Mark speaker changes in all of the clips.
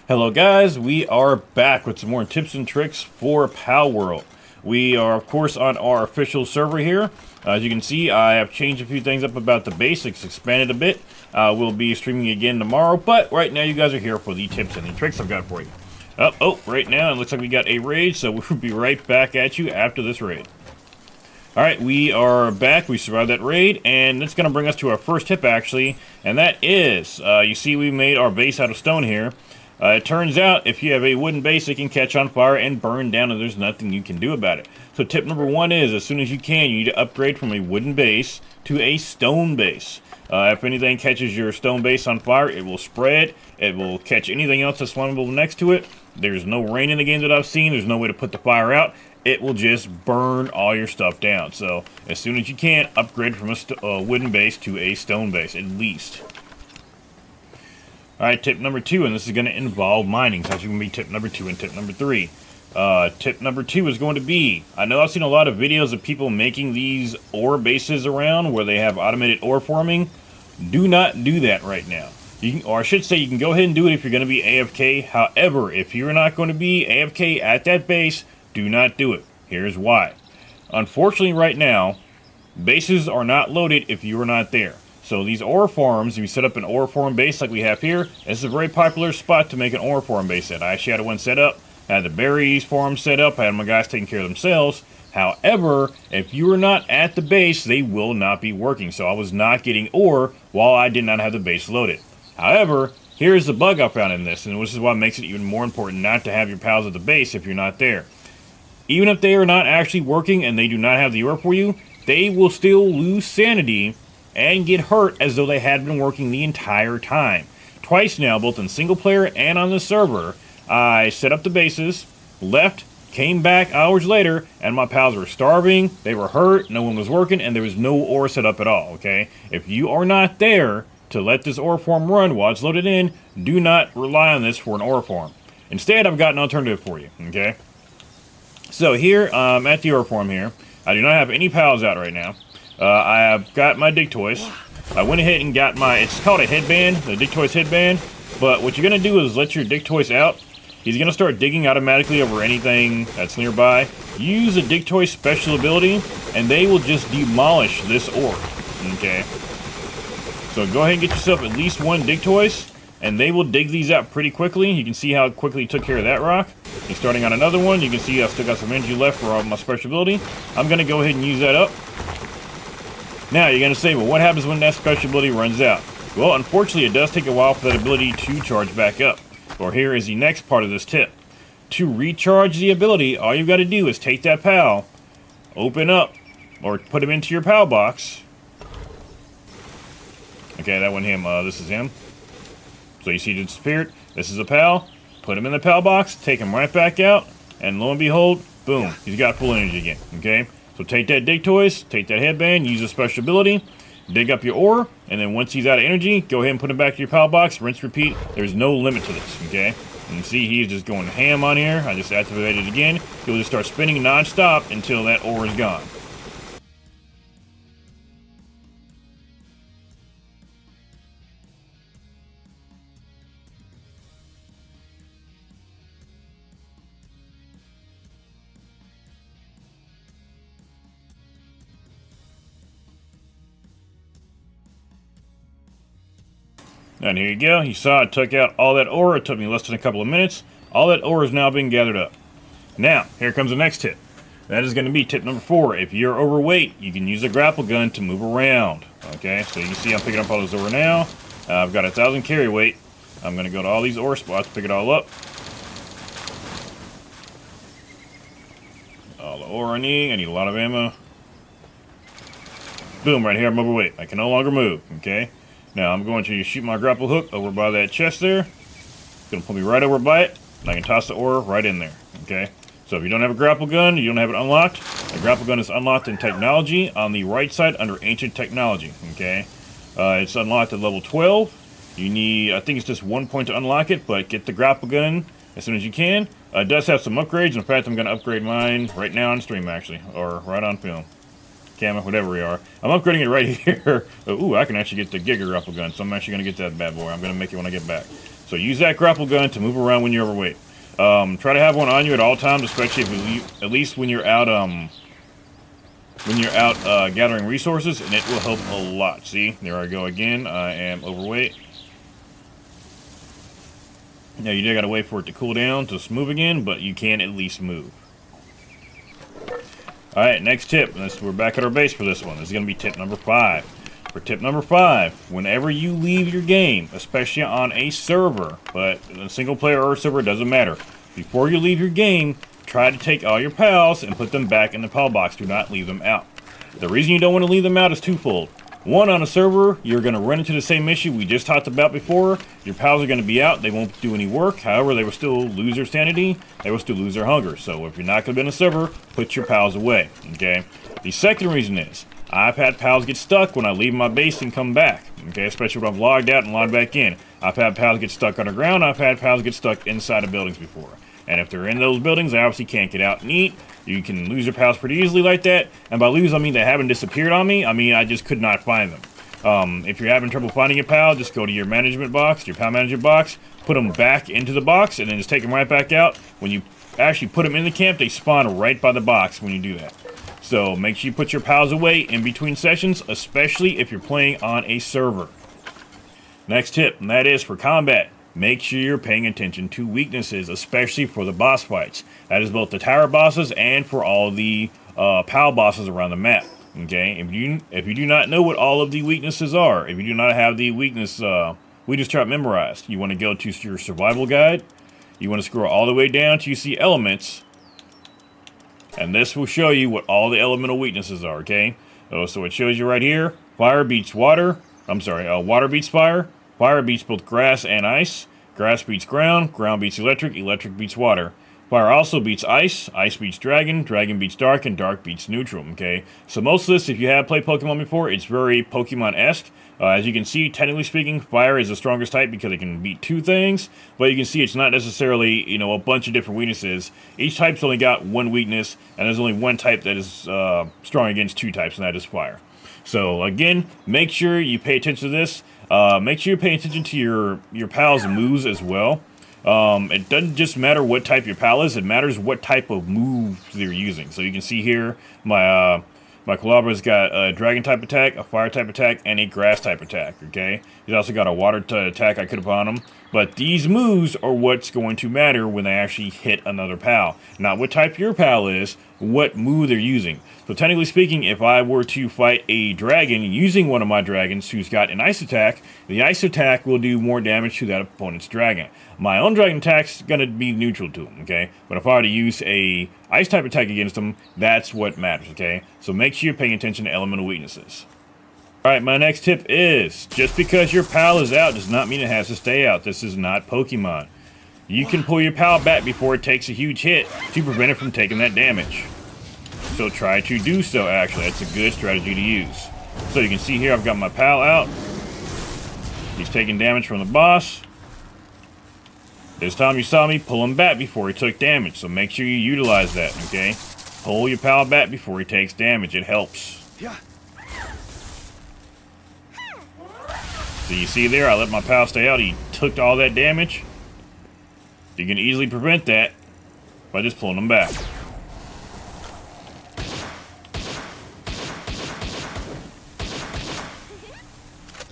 Speaker 1: Hello guys, we are back with some more tips and tricks for Palworld. We are of course on our official server here. As you can see, I have changed a few things up about the basics, expanded a bit. We'll be streaming again tomorrow, but right now you guys are here for the tips and the tricks I've got for you. Right now it looks like we got a raid, so we'll be right back at you after this raid. Alright, we are back. We survived that raid, and that's going to bring us to our first tip actually, and that is, you see we made our base out of stone here. It turns out if you have a wooden base, it can catch on fire and burn down, and there's nothing you can do about it. So tip number one is, as soon as you can, you need to upgrade from a wooden base to a stone base. If anything catches your stone base on fire, it will spread. It will catch anything else that's flammable next to it. There's no rain in the game that I've seen. There's no way to put the fire out. It will just burn all your stuff down. So as soon as you can, upgrade from a wooden base to a stone base, at least. Alright, tip number two, and this is going to involve mining. So that's going to be tip number two and tip number three. Tip number two is going to be, I know I've seen a lot of videos of people making these ore bases around where they have automated ore forming. Do not do that right now. Or I should say, you can go ahead and do it if you're going to be AFK. However, if you're not going to be AFK at that base, do not do it. Here's why. Unfortunately, right now, bases are not loaded if you are not there. So these ore farms, if you set up an ore farm base like we have here, this is a very popular spot to make an ore farm base at. I actually had one set up, had the berries farm set up, I had my guys taking care of themselves. However, if you are not at the base, they will not be working. So I was not getting ore while I did not have the base loaded. However, here's the bug I found in this, and this is what makes it even more important not to have your pals at the base if you're not there. Even if they are not actually working and they do not have the ore for you, they will still lose sanity and get hurt as though they had been working the entire time. Twice now, both in single player and on the server, I set up the bases, left, came back hours later, and my pals were starving, they were hurt, no one was working, and there was no ore set up at all, okay? If you are not there to let this ore farm run while it's loaded in, do not rely on this for an ore farm. Instead, I've got an alternative for you, okay? So here, at the ore farm here, I do not have any pals out right now. I have got my dig toys. I went ahead and got my, it's called a headband, the dig toys headband. But what you're going to do is let your dig toys out. He's going to start digging automatically over anything that's nearby. Use the dig toy special ability, and they will just demolish this ore. Okay? So go ahead and get yourself at least one dig toys, and they will dig these out pretty quickly. You can see how quickly he took care of that rock. He's starting on another one. You can see I've still got some energy left for my special ability. I'm going to go ahead and use that up. Now, you're going to say, well, what happens when that special ability runs out? Well, unfortunately, it does take a while for that ability to charge back up. Well, here is the next part of this tip. To recharge the ability, all you've got to do is take that PAL, open up, or put him into your PAL box. Okay, that wasn't him. This is him. So you see it disappeared. This is a PAL. Put him in the PAL box, take him right back out, and lo and behold, boom, he's got full energy again. Okay? So take that dig toys, take that headband, use a special ability, dig up your ore, and then once he's out of energy, go ahead and put him back to your PAL box, rinse, repeat. There's no limit to this, okay? And you see he's just going ham on here. I just activated it again. He'll just start spinning non-stop until that ore is gone. And here you go. You saw it took out all that ore. It took me less than a couple of minutes. All that ore is now being gathered up. Now, here comes the next tip. That is going to be tip number 4. If you're overweight, you can use a grapple gun to move around. Okay, so you can see I'm picking up all this ore now. I've got 1,000 carry weight. I'm going to go to all these ore spots, pick it all up. All the ore I need a lot of ammo. Boom, right here I'm overweight. I can no longer move, okay? Now I'm going to shoot my grapple hook over by that chest there. It's going to pull me right over by it, and I can toss the ore right in there, okay? So if you don't have a grapple gun, you don't have it unlocked, the grapple gun is unlocked in technology on the right side under ancient technology, okay? It's unlocked at level 12. You need, I think it's just 1 point to unlock it, but get the grapple gun as soon as you can. It does have some upgrades. In fact, I'm going to upgrade mine right now on stream, actually, or right on film. Camera, whatever we are. I'm upgrading it right here. Ooh, I can actually get the Giga grapple gun, so I'm actually going to get that bad boy. I'm going to make it when I get back. So use that grapple gun to move around when you're overweight. Try to have one on you at all times, especially if you at least when you're out gathering resources, and it will help a lot. See, there I go again. I am overweight. Now you do gotta wait for it to cool down to move again, but you can at least move. Alright, next tip. We're back at our base for this one. This is gonna be tip number 5. For tip number 5, whenever you leave your game, especially on a server, but a single player or a server, doesn't matter. Before you leave your game, try to take all your pals and put them back in the pal box. Do not leave them out. The reason you don't want to leave them out is twofold. One, on a server, you're going to run into the same issue we just talked about before. Your pals are going to be out. They won't do any work. However, they will still lose their sanity. They will still lose their hunger. So if you're not going to be in a server, put your pals away. Okay? The second reason is, I've had pals get stuck when I leave my base and come back. Okay? Especially when I've logged out and logged back in. I've had pals get stuck underground. I've had pals get stuck inside of buildings before. And if they're in those buildings, they obviously can't get out and eat. You can lose your pals pretty easily like that. And by lose, I mean they haven't disappeared on me. I mean, I just could not find them. If you're having trouble finding your pal, just go to your management box, your pal management box, put them back into the box, and then just take them right back out. When you actually put them in the camp, they spawn right by the box when you do that. So make sure you put your pals away in between sessions, especially if you're playing on a server. Next tip, and that is for combat. Make sure you're paying attention to weaknesses, especially for the boss fights. That is both the tower bosses and for all the pal bosses around the map. Okay, if you do not know what all of the weaknesses are, if you do not have the weakness chart memorized, you want to go to your survival guide. You want to scroll all the way down till you see elements, and this will show you what all the elemental weaknesses are. Okay, so it shows you right here: fire beats water. Water beats fire. Fire beats both grass and ice. Grass beats ground. Ground beats electric. Electric beats water. Fire also beats ice. Ice beats dragon. Dragon beats dark. And dark beats neutral. Okay, so most of this, if you have played Pokemon before, it's very Pokemon-esque. As you can see, technically speaking, fire is the strongest type because it can beat 2 things. But you can see it's not necessarily, a bunch of different weaknesses. Each type's only got 1 weakness, and there's only 1 type that is strong against 2 types, and that is fire. So again, make sure you pay attention to this. Make sure you pay attention to your pal's moves as well. It doesn't just matter what type your pal is, it matters what type of moves they're using. So you can see here, my Calabra's got a dragon type attack, a fire type attack, and a grass type attack, okay? He's also got a water attack I could have on him. But these moves are what's going to matter when they actually hit another pal. Not what type your pal is, what move they're using. So technically speaking, if I were to fight a dragon using one of my dragons who's got an ice attack, the ice attack will do more damage to that opponent's dragon. My own dragon attack's going to be neutral to him, okay? But if I were to use a ice type attack against him, that's what matters, okay? So make sure you're paying attention to elemental weaknesses. Alright, my next tip is, just because your pal is out does not mean it has to stay out. This is not Pokemon. You can pull your pal back before it takes a huge hit to prevent it from taking that damage. So try to do so, actually. That's a good strategy to use. So you can see here I've got my pal out. He's taking damage from the boss. This time you saw me pull him back before he took damage, so make sure you utilize that, okay? Pull your pal back before he takes damage. It helps.
Speaker 2: Yeah.
Speaker 1: So you see there, I let my pal stay out. He took all that damage. You can easily prevent that by just pulling him back.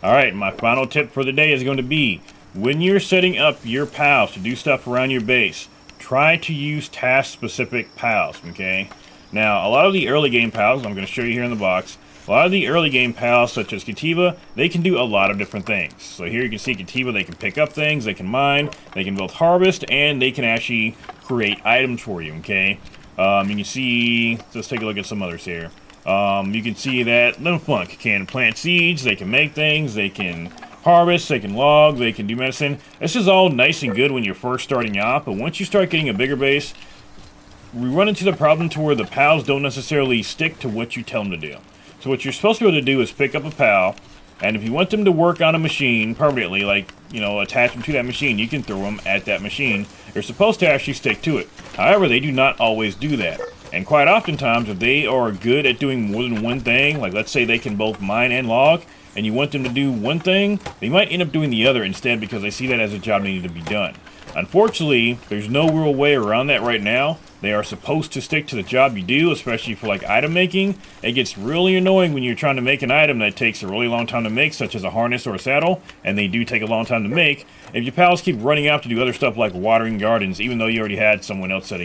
Speaker 1: Alright, my final tip for the day is going to be, when you're setting up your pals to do stuff around your base, try to use task-specific pals, okay? Now, a lot of the early game pals, I'm going to show you here in the box, a lot of the early game pals, such as Kativa, they can do a lot of different things. So here you can see Kativa, they can pick up things, they can mine, they can both harvest, and they can actually create items for you, okay? You can see, let's take a look at some others here. You can see that Limfunk can plant seeds, they can make things, they can harvest, they can log, they can do medicine. This is all nice and good when you're first starting out, but once you start getting a bigger base, we run into the problem to where the pals don't necessarily stick to what you tell them to do. So what you're supposed to be able to do is pick up a pal, And if you want them to work on a machine permanently, like, you know, attach them to that machine, you can throw them at that machine. They're supposed to actually stick to it. However, they do not always do that. And quite oftentimes, if they are good at doing more than one thing, like let's say they can both mine and log, and you want them to do one thing, they might end up doing the other instead because they see that as a job needing to be done. Unfortunately, there's no real way around that right now. They are supposed to stick to the job you do, especially for like item making. It gets really annoying when you're trying to make an item that takes a really long time to make, such as a harness or a saddle, and they do take a long time to make. If your pals keep running out to do other stuff like watering gardens, even though you already had someone else set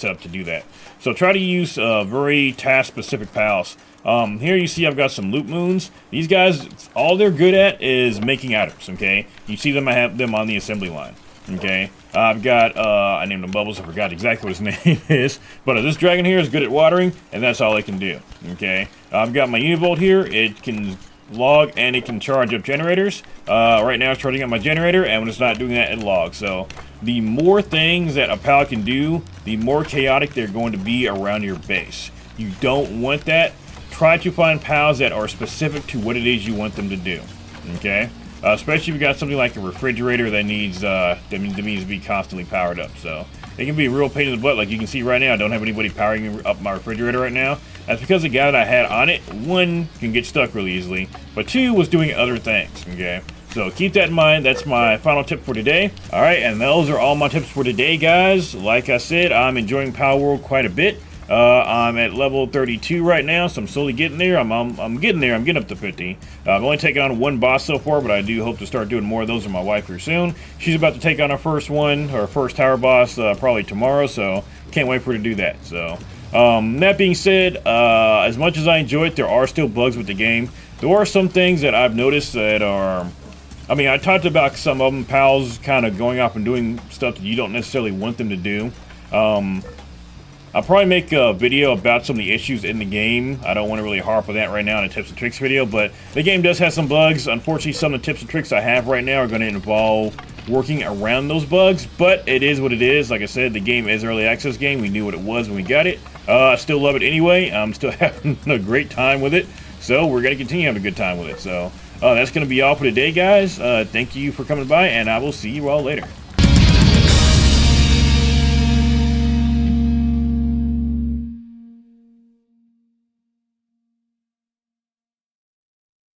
Speaker 1: up to do that. So try to use very task-specific pals. Here you see I've got some loop moons. These guys, all they're good at is making items, okay? You see them, I have them on the assembly line. Okay, I've got, I named him Bubbles, I forgot exactly what his name is, but this dragon here is good at watering, and that's all it can do, okay? I've got my Univolt here, it can log and it can charge up generators. Right now it's charging up my generator, and when it's not doing that, it logs. So, the more things that a pal can do, the more chaotic they're going to be around your base. You don't want that. Try to find pals that are specific to what it is you want them to do, okay? Especially if you got something like a refrigerator that needs that needs to be constantly powered up. So it can be a real pain in the butt. Like you can see right now, I don't have anybody powering up my refrigerator right now. That's because the guy that I had on it, one, can get stuck really easily, but two, was doing other things, okay? So keep that in mind. That's my final tip for today. All right, and those are all my tips for today, guys. Like I said, I'm enjoying Palworld quite a bit. I'm at level 32 right now, so I'm slowly getting there. I'm getting there. I'm getting up to 50. I've only taken on one boss so far, but I do hope to start doing more of those with my wife here soon. She's about to take on her first one, her first tower boss, probably tomorrow, so can't wait for her to do that. So, that being said, as much as I enjoy it, there are still bugs with the game. There are some things that I've noticed that are... I mean, I talked about some of them, pals kind of going off and doing stuff that you don't necessarily want them to do. I'll probably make a video about some of the issues in the game. I don't want to really harp on that right now in a tips and tricks video, but the game does have some bugs. Unfortunately, some of the tips and tricks I have right now are going to involve working around those bugs, but it is what it is. Like I said, the game is early access game. We knew what it was when we got it. I still love it anyway. I'm still having a great time with it, so we're going to continue having a good time with it. So that's going to be all for today, guys. Thank you for coming by, and I will see you all later.